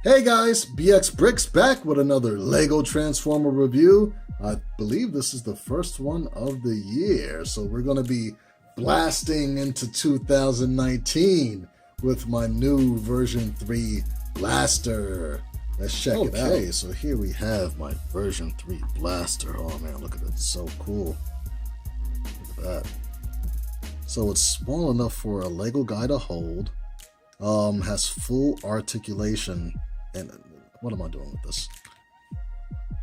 Hey guys, Brix back with another Lego Transformer review. I believe this is the first one of the year, so we're going to be blasting into 2019 with my new version 3 blaster. Let's check it out. Okay, so here we have my version 3 blaster. Oh man, look at it, it's so cool. Look at that. So it's small enough for a Lego guy to hold. Has full articulation. And what am I doing with this?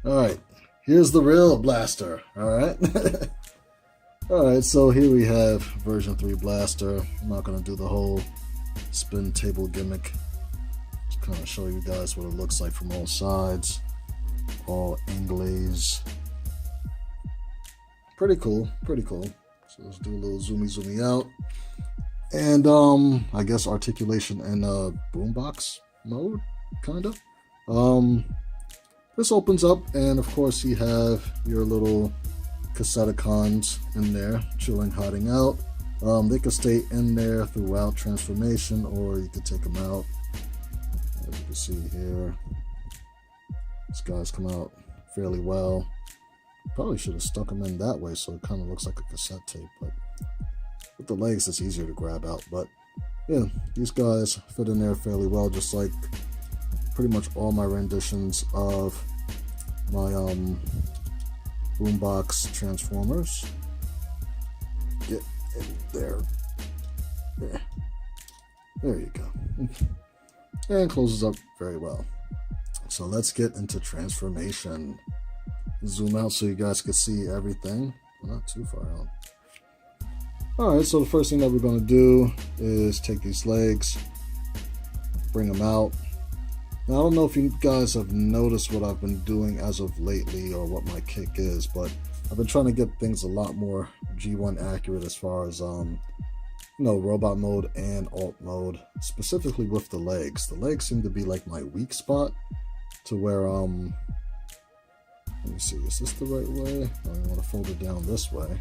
Alright, here's the real blaster. Alright. Alright, so here we have version 3 blaster. I'm not going to do the whole spin table gimmick. Just kind of show you guys what it looks like from all sides. All angles. Pretty cool, pretty cool. So let's do a little zoomy out. And I guess articulation in boombox mode. Kind of. This opens up, and of course you have your little Cassetticons in there, chilling, hiding out. They could stay in there throughout transformation, or you could take them out. As you can see here, these guys come out fairly well. Probably should have stuck them in that way, so it kind of looks like a cassette tape, but with the legs it's easier to grab out. But yeah, these guys fit in there fairly well, just like pretty much all my renditions of my boombox transformers. Get in there. There you go. And closes up very well. So let's get into transformation. Zoom out so you guys can see everything. Well, not too far out. Alright, so the first thing that we're going to do is take these legs, bring them out. Now, I don't know if you guys have noticed what I've been doing as of lately or what my kick is, but I've been trying to get things a lot more G1 accurate as far as, robot mode and alt mode, specifically with the legs. The legs seem to be like my weak spot to where, let me see, is this the right way? I want to fold it down this way,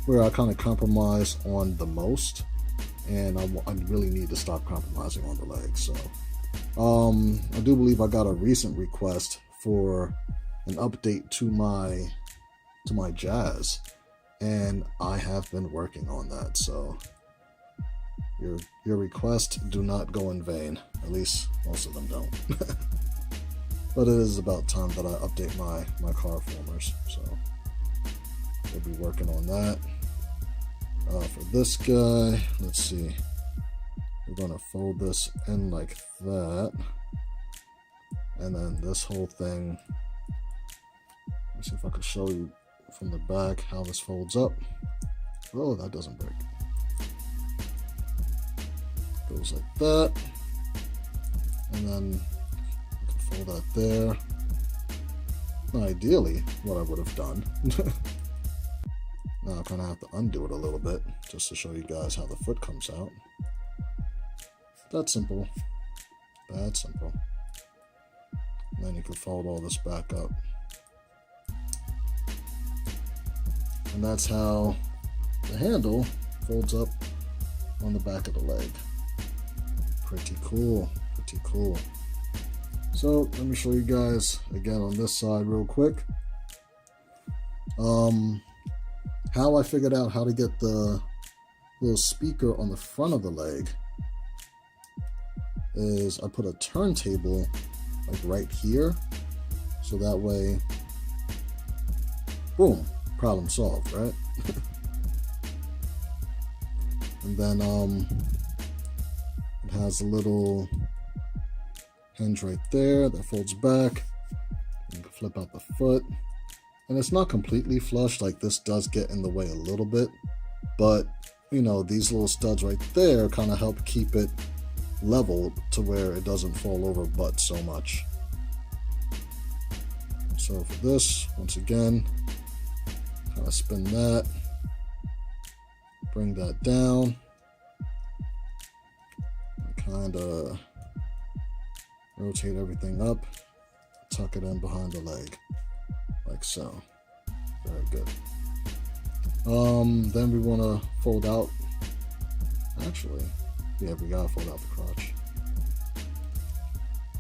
where I kind of compromise on the most, and I really need to stop compromising on the legs, so. I do believe I got a recent request for an update to my Jazz, and I have been working on that. So your requests do not go in vain. At least most of them don't. But it is about time that I update my car formers. So we'll be working on that. For this guy, let's see. We're going to fold this in like that, and then this whole thing, let's see if I can show you from the back how this folds up. Oh, that doesn't break. Goes like that, and then I can fold that there. Now, ideally, what I would have done, now I kind of have to undo it a little bit just to show you guys how the foot comes out. That simple. That simple. And then you can fold all this back up. And that's how the handle folds up on the back of the leg. Pretty cool. Pretty cool. So let me show you guys again on this side real quick. How I figured out how to get the little speaker on the front of the leg is I put a turntable like right here, so that way, boom, problem solved, right? And then it has a little hinge right there that folds back. You can flip out the foot, and it's not completely flush, like this does get in the way a little bit, but you know, these little studs right there kind of help keep it level to where it doesn't fall over butt so much. So for this, once again, kind of spin that, bring that down, and kind of rotate everything up, tuck it in behind the leg, like so. Very good. Then we want to fold out, actually, yeah, we gotta fold out the crotch.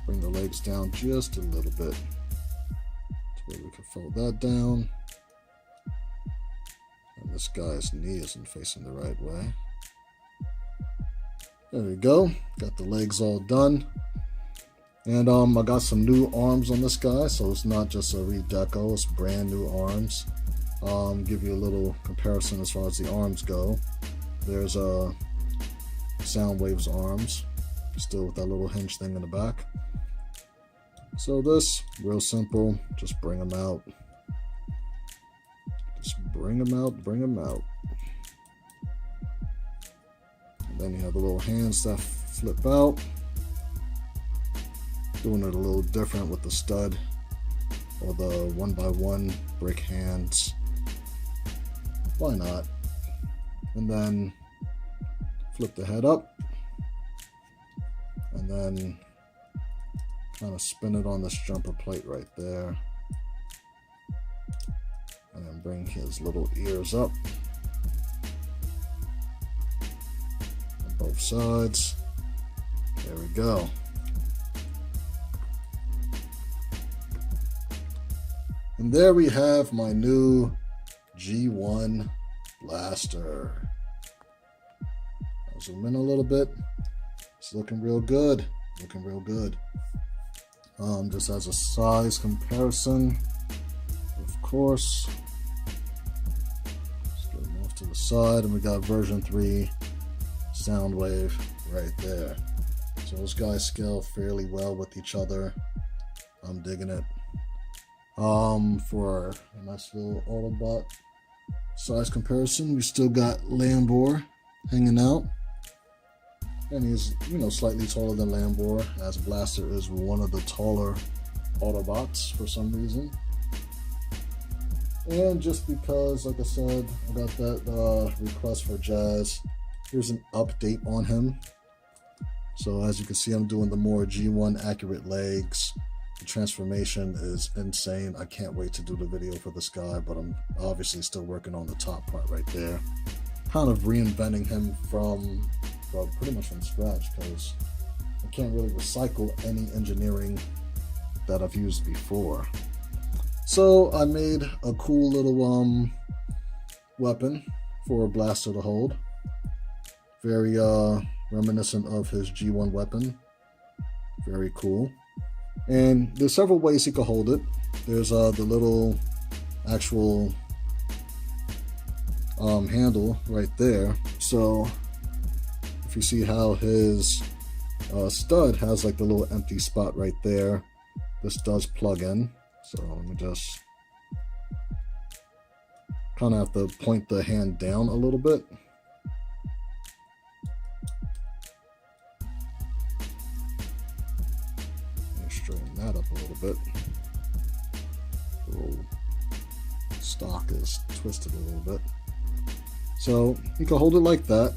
bring the legs down just a little bit. So we can fold that down. And this guy's knee isn't facing the right way. There we go. Got the legs all done. And I got some new arms on this guy, so it's not just a redeco, it's brand new arms. Give you a little comparison as far as the arms go. There's Soundwave's arms, still with that little hinge thing in the back. So this, real simple, just bring them out. Just bring them out, bring them out. And then you have the little hands that flip out. Doing it a little different with the stud or the 1x1 brick hands. Why not? And then flip the head up and then kind of spin it on this jumper plate right there, and then bring his little ears up on both sides. There we go. And there we have my new G1 blaster. I'll zoom in a little bit. It's looking real good. Looking real good. Just as a size comparison, of course. Let's get them off to the side, and we got version 3 Soundwave right there. So those guys scale fairly well with each other. I'm digging it. For a nice little Autobot size comparison, we still got Lambor hanging out, and he's, you know, slightly taller than Lambor, as Blaster is one of the taller Autobots for some reason. And just because, like I said, I got that request for Jazz, here's an update on him. So as you can see, I'm doing the more G1 accurate legs. The transformation is insane. I can't wait to do the video for this guy, but I'm obviously still working on the top part right there. Kind of reinventing him from, well, pretty much from scratch, because I can't really recycle any engineering that I've used before. So I made a cool little weapon for a Blaster to hold. Very reminiscent of his G1 weapon. Very cool. And there's several ways he could hold it. There's the little actual handle right there. So if you see how his stud has like the little empty spot right there, this does plug in. So let me just kind of have to point the hand down a little bit. Straighten that up a little bit. The little stock is twisted a little bit. So you can hold it like that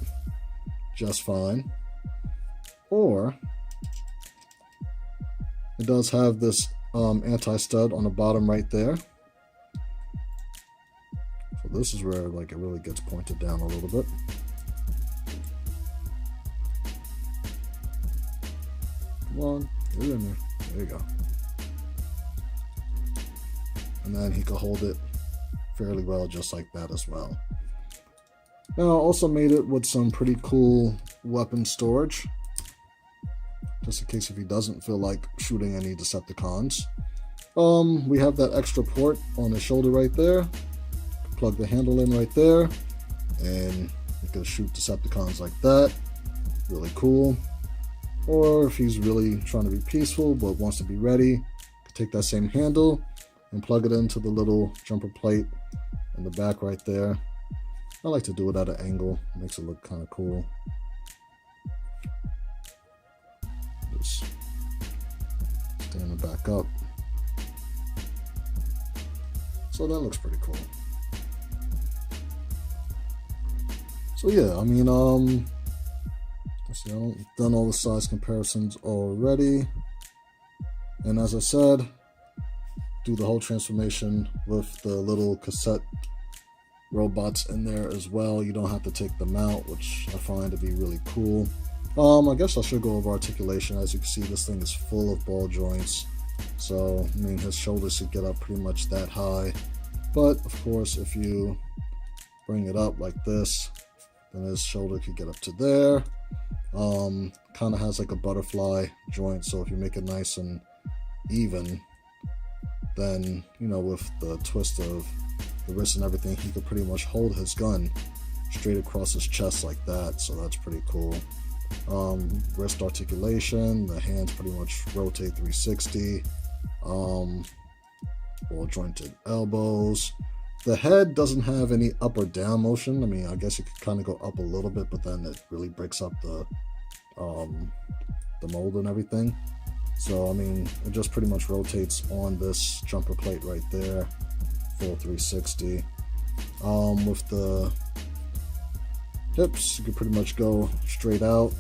just fine. Or it does have this anti-stud on the bottom right there. So this is where like it really gets pointed down a little bit. Come on, get in there. There you go. And then he could hold it fairly well just like that as well. Now I also made it with some pretty cool weapon storage, just in case if he doesn't feel like shooting any Decepticons. We have that extra port on his shoulder right there. Plug the handle in right there, and you can shoot Decepticons like that. Really cool. Or if he's really trying to be peaceful but wants to be ready, take that same handle and plug it into the little jumper plate in the back right there. I like to do it at an angle, makes it look kind of cool. Just stand it back up. So that looks pretty cool. So yeah, I mean, let's see, I've done all the size comparisons already. And as I said, do the whole transformation with the little cassette robots in there as well. You don't have to take them out, which I find to be really cool. I guess I should go over articulation. As you can see, this thing is full of ball joints. So, I mean, his shoulders should get up pretty much that high. But, of course, if you bring it up like this, then his shoulder could get up to there. Kind of has like a butterfly joint, so if you make it nice and even, then, you know, with the twist of the wrist and everything, he could pretty much hold his gun straight across his chest like that, so that's pretty cool. Wrist articulation, the hands pretty much rotate 360. Ball jointed elbows. The head doesn't have any up or down motion. I mean, I guess it could kind of go up a little bit, but then it really breaks up the mold and everything. So, I mean, it just pretty much rotates on this jumper plate right there, full 360. With the hips, you could pretty much go straight out.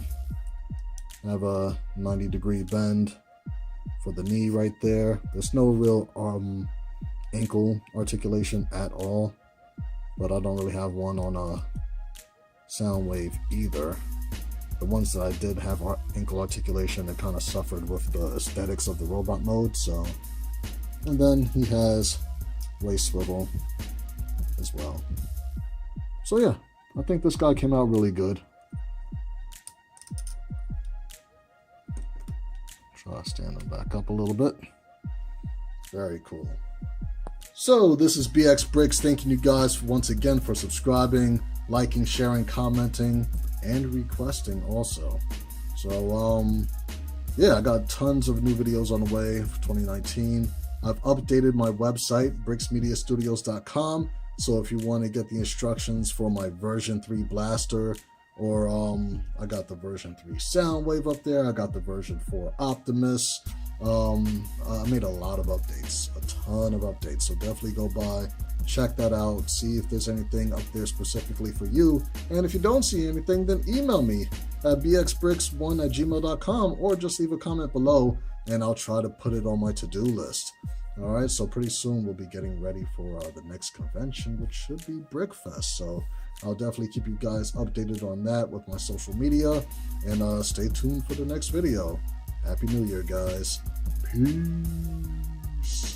Have a 90-degree bend for the knee right there. There's no real ankle articulation at all, but I don't really have one on a Soundwave either. The ones that I did have ankle articulation, it kind of suffered with the aesthetics of the robot mode. So, and then he has waist swivel as well. So yeah, I think this guy came out really good. Try standing back up a little bit. Very cool. So this is BX Brix, thanking you guys once again for subscribing, liking, sharing, commenting, and requesting also. So yeah, I got tons of new videos on the way for 2019. I've updated my website, brixmediastudios.com. So if you want to get the instructions for my version 3 blaster, or I got the version 3 Soundwave up there, I got the version 4 Optimus. I made a lot of updates, a ton of updates, so definitely go by, check that out, see if there's anything up there specifically for you. And if you don't see anything, then email me at bxbrix1@gmail.com, or just leave a comment below and I'll try to put it on my to-do list. All right, so pretty soon we'll be getting ready for the next convention, which should be Brickfest. So I'll definitely keep you guys updated on that with my social media, and stay tuned for the next video. Happy New Year, guys. Peace.